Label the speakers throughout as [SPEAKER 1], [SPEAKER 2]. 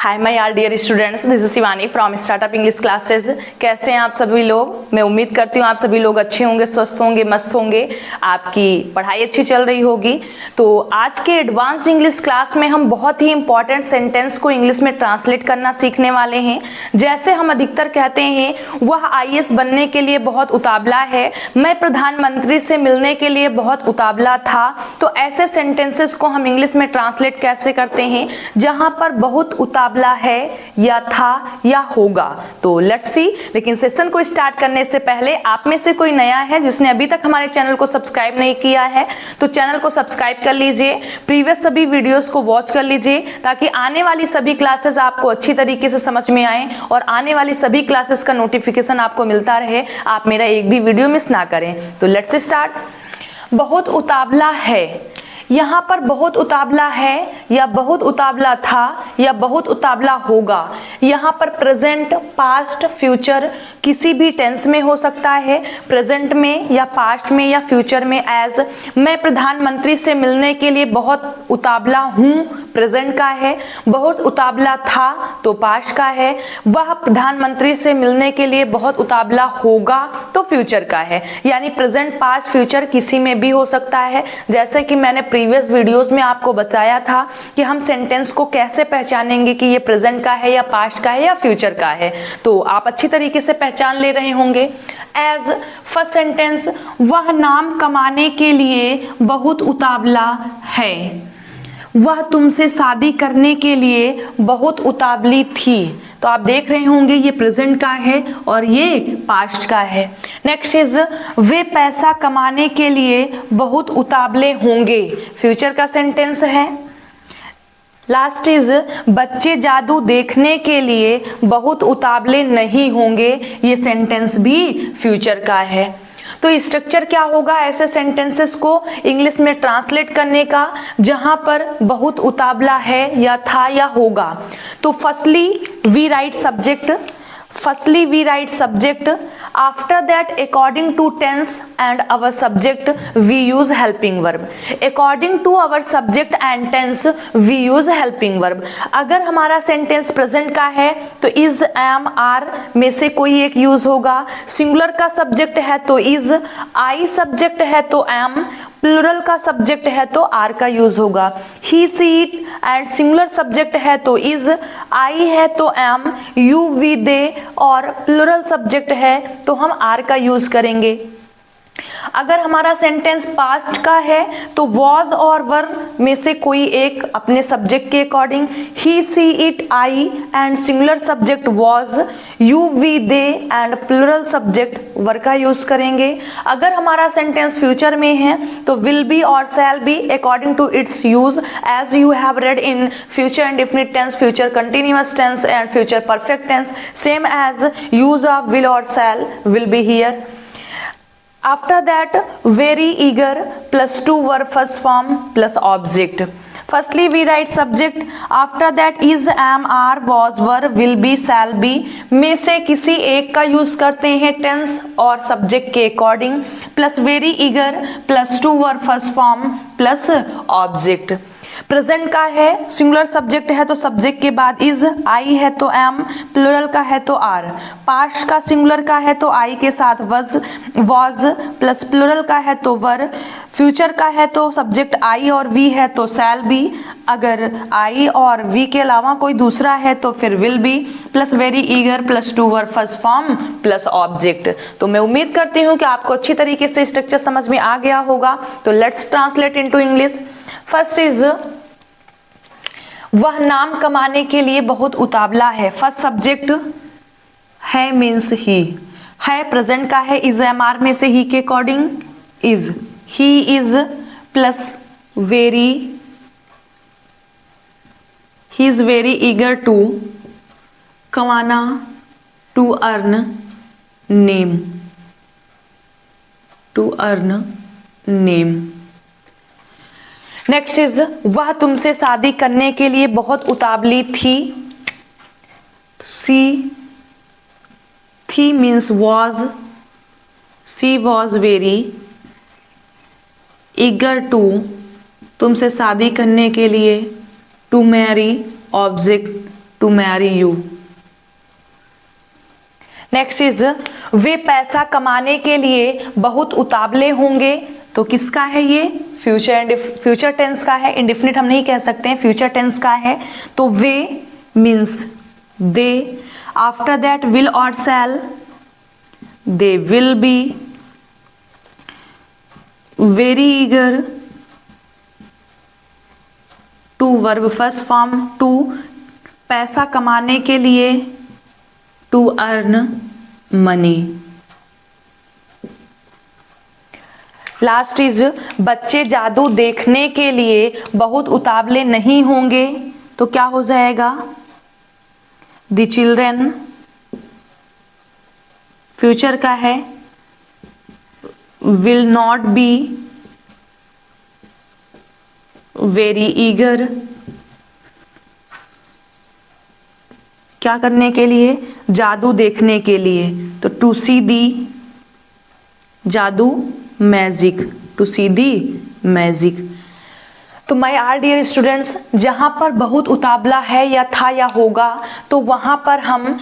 [SPEAKER 1] Hi my all dear students, this is Shivani from startup English classes. कैसे हैं आप सभी लोग? मैं उम्मीद करती हूँ आप सभी लोग अच्छे होंगे, स्वस्थ होंगे, मस्त होंगे, आपकी पढ़ाई अच्छी चल रही होगी। तो आज के एडवांस्ड इंग्लिश क्लास में हम बहुत ही इंपॉर्टेंट सेंटेंस को इंग्लिश में ट्रांसलेट करना सीखने वाले हैं। जैसे हम अधिकतर कहते हैं वह आईएएस बनने के लिए बहुत उतावला है, मैं प्रधानमंत्री से मिलने के लिए बहुत उतावला था। तो ऐसे सेंटेंसेस को हम इंग्लिश में ट्रांसलेट कैसे करते हैं जहां पर बहुत उतावला है या था या होगा। तो लेट्स सी। लेकिन सेशन को स्टार्ट करने से पहले आप में से कोई नया है जिसने अभी तक हमारे चैनल को सब्सक्राइब नहीं किया है तो चैनल को सब्सक्राइब कर लीजिए, प्रीवियस सभी वीडियोस को वॉच कर लीजिए ताकि आने वाली सभी क्लासेस आपको अच्छी तरीके से समझ में आए और आने वाली सभी क्लासेस का नोटिफिकेशन आपको मिलता रहे, आप मेरा एक भी वीडियो मिस ना करें। तो लेट्स स्टार्ट। बहुत उतावला है, यहाँ पर बहुत उतावला है या बहुत उतावला था या बहुत उतावला होगा। यहाँ पर प्रेजेंट, पास्ट, फ्यूचर किसी भी टेंस में हो सकता है, प्रेजेंट में या पास्ट में या फ्यूचर में। एज मैं प्रधानमंत्री से मिलने के लिए बहुत उतावला हूँ, प्रेजेंट का है। बहुत उतावला था तो पास्ट का है। वह प्रधानमंत्री से मिलने के लिए बहुत उतावला होगा तो फ्यूचर का है। यानी प्रेजेंट, पास्ट, फ्यूचर किसी में भी हो सकता है। जैसे कि मैंने प्रीवियस वीडियोस में आपको बताया था कि हम सेंटेंस को कैसे पहचानेंगे कि ये प्रेजेंट का है या पास्ट का है या फ्यूचर का है, तो आप अच्छी तरीके से पहचान ले रहे होंगे। एज फर्स्ट सेंटेंस, वह नाम कमाने के लिए बहुत उतावला है। वह तुमसे शादी करने के लिए बहुत उतावली थी। तो आप देख रहे होंगे ये प्रेजेंट का है और ये पास्ट का है। नेक्स्ट इज वे पैसा कमाने के लिए बहुत उतावले होंगे, फ्यूचर का सेंटेंस है। लास्ट इज बच्चे जादू देखने के लिए बहुत उतावले नहीं होंगे, ये सेंटेंस भी फ्यूचर का है। तो स्ट्रक्चर क्या होगा ऐसे सेंटेंसेस को इंग्लिश में ट्रांसलेट करने का जहां पर बहुत उतावला है या था या होगा? तो firstly we write subject, after that according to tense and our subject we use helping verb। according to our subject and tense we use helping verb। अगर हमारा सेंटेंस प्रेजेंट का है तो इज, एम, आर में से कोई एक use होगा। सिंगुलर का सब्जेक्ट है तो इज, आई सब्जेक्ट है तो एम, प्लूरल का सब्जेक्ट है तो आर का यूज होगा। ही, she, it and singular subject है तो इज, आई है तो एम, यू, वी, दे और प्लूरल सब्जेक्ट है तो हम आर का यूज करेंगे। अगर हमारा सेंटेंस पास्ट का है तो वॉज और वर में से कोई एक अपने सब्जेक्ट के according he, she, it, I and singular subject was, you, we, they and plural subject were का यूज करेंगे। अगर हमारा सेंटेंस फ्यूचर में है तो विल बी और shall be according to its use as you have read in future indefinite tense, future continuous tense and future perfect tense, same as use of will और shall will be here. After that, very eager plus to verb first form plus object। Firstly, we write subject. After that, is, am, are, was, were, will be, shall be में से किसी एक का use करते हैं tense और subject के according, plus very eager plus to verb first form plus object. Present का है, सिंगुलर सब्जेक्ट है तो सब्जेक्ट के बाद इज, आई है तो एम, प्लूरल का है तो आर। पास्ट का सिंगुलर का है तो आई के साथ वॉज प्लस प्लूरल का है तो वर। फ्यूचर का है तो सब्जेक्ट आई और वी है तो शैल बी। अगर आई और वी के अलावा कोई दूसरा है तो फिर will be plus very eager plus to verb first form plus object. तो मैं उम्मीद करती हूँ कि आपको अच्छी तरीके से स्ट्रक्चर समझ में आ गया होगा। तो let's translate into English. First is वह नाम कमाने के लिए बहुत उतावला है। फर्स्ट सब्जेक्ट है मीन्स ही है, प्रेजेंट का है, इज, एम, आर में से ही के according is, he is plus very, he is very eager to कमाना, to earn name, to earn name. Next is वह तुमसे शादी करने के लिए बहुत उतावली थी। सी, थी means was, she was very eager to तुमसे शादी करने के लिए, to marry object to marry you. Next is वे पैसा कमाने के लिए बहुत उतावले होंगे। तो किसका है ये? फ्यूचर टेंस का है, इंडेफिनिट हम नहीं कह सकते हैं, फ्यूचर टेंस का है। तो वे means they, after that will और shall, they will be very eager to verb first form to, पैसा कमाने के लिए, to earn money. Last is बच्चे जादू देखने के लिए बहुत उतावले नहीं होंगे। तो क्या हो जाएगा? द चिल्ड्रन, फ्यूचर का है, will not be very eager, क्या करने के लिए? जादू देखने के लिए। तो टू सी दी जादू, magic, to see the magic. तो माय आर डियर स्टूडेंट्स, जहां पर बहुत उतावला है या था या होगा, तो वहां पर हम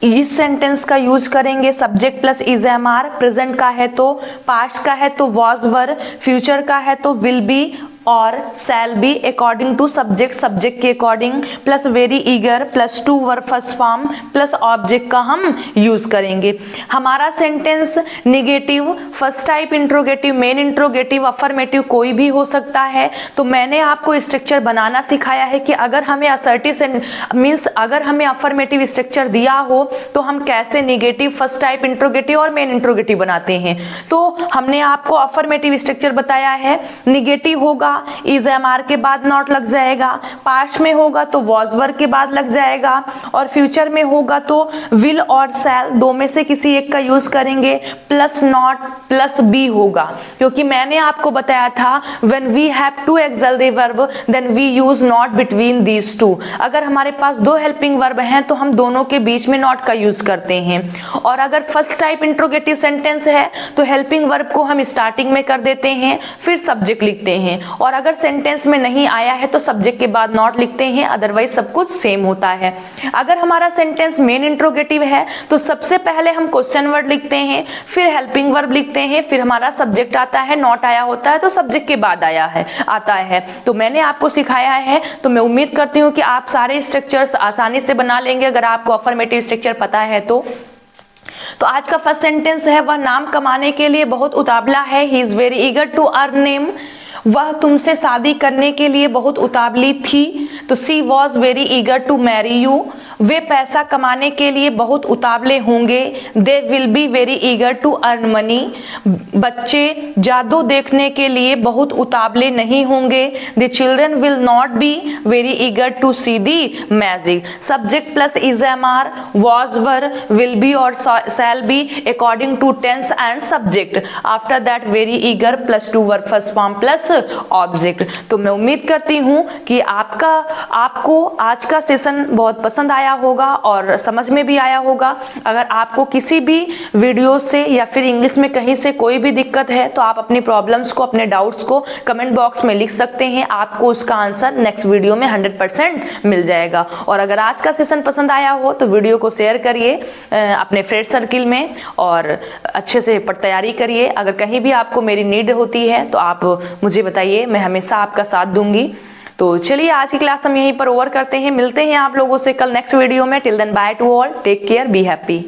[SPEAKER 1] इस सेंटेंस का यूज करेंगे subject plus is am are. Present का है तो, पास्ट का है तो वॉज वर, फ्यूचर का है तो विल बी और shall be according to subject, subject के according, plus very eager plus to verb first form plus object का हम यूज करेंगे। हमारा sentence negative, first type interrogative, main interrogative, affirmative कोई भी हो सकता है। तो मैंने आपको स्ट्रक्चर बनाना सिखाया है कि अगर हमें असर्टिव मीन्स अगर हमें अफर्मेटिव स्ट्रक्चर दिया हो तो हम कैसे निगेटिव, फर्स्ट टाइप इंट्रोगेटिव और मेन इंट्रोगेटिव बनाते हैं। तो हमने आपको अफर्मेटिव स्ट्रक्चर बताया है। निगेटिव होगा इज एम आर के बाद नॉट लग जाएगा, पास्ट में होगा तो वॉज वर के बाद लग जाएगा, और फ्यूचर में होगा तो विल और शैल दो में से किसी एक का यूज करेंगे, प्लस नॉट प्लस बी होगा। क्योंकि मैंने आपको बताया था when we have two auxiliary verb then we use not between these two. अगर हमारे पास दो हेल्पिंग वर्ब हैं तो हम दोनों के बीच में नॉट का यूज करते हैं। और अगर फर्स्ट टाइप इंट्रोगेटिव सेंटेंस है तो हेल्पिंग वर्ब को हम स्टार्टिंग में कर देते हैं, फिर सब्जेक्ट लिखते हैं। और अगर सेंटेंस में नहीं आया है तो सब्जेक्ट के बाद नॉट लिखते हैं, अदरवाइज सब कुछ सेम होता है। अगर हमारा सेंटेंस मेन इंट्रोगेटिव है तो सबसे पहले हम क्वेश्चन वर्ड लिखते हैं, फिर हेल्पिंग वर्ब लिखते हैं, फिर हमारा सब्जेक्ट आता है, नॉट आया होता है तो सब्जेक्ट के बाद आता है। तो मैंने आपको सिखाया है, तो मैं उम्मीद करती हूँ कि आप सारे स्ट्रक्चर्स आसानी से बना लेंगे अगर आपको अफर्मेटिव स्ट्रक्चर पता है तो। आज का फर्स्ट सेंटेंस है, वह नाम कमाने के लिए बहुत उतावला है। He is very eager to earn name. वह तुमसे शादी करने के लिए बहुत उतावली थी। तो she was very eager to marry you. वे पैसा कमाने के लिए बहुत उतावले होंगे। They will be very eager to earn money. बच्चे जादू देखने के लिए बहुत उतावले नहीं होंगे। The children will not be very eager to see the magic. Subject plus is am are, was were, will be और shall be according to tense and subject. After that very eager plus to verb first form plus object. तो मैं उम्मीद करती हूं कि आपको आज का सेशन बहुत पसंद आया होगा और समझ में भी आया होगा। अगर आपको किसी भी वीडियो से या फिर इंग्लिश में कहीं से कोई भी दिक्कत है तो आप अपनी प्रॉब्लम्स को, अपने डाउट्स को कमेंट बॉक्स में लिख सकते हैं। आपको उसका आंसर नेक्स्ट वीडियो में 100% मिल जाएगा। और अगर आज का सेशन पसंद आया हो तो वीडियो को शेयर करिए अपने फ्रेंड सर्किल में और अच्छे से तैयारी करिए। अगर कहीं भी आपको मेरी नीड होती है तो आप मुझे बताइए, मैं हमेशा आपका साथ दूंगी। तो चलिए आज की क्लास हम यहीं पर ओवर करते हैं। मिलते हैं आप लोगों से कल नेक्स्ट वीडियो में। Till then bye to all, take care, be happy.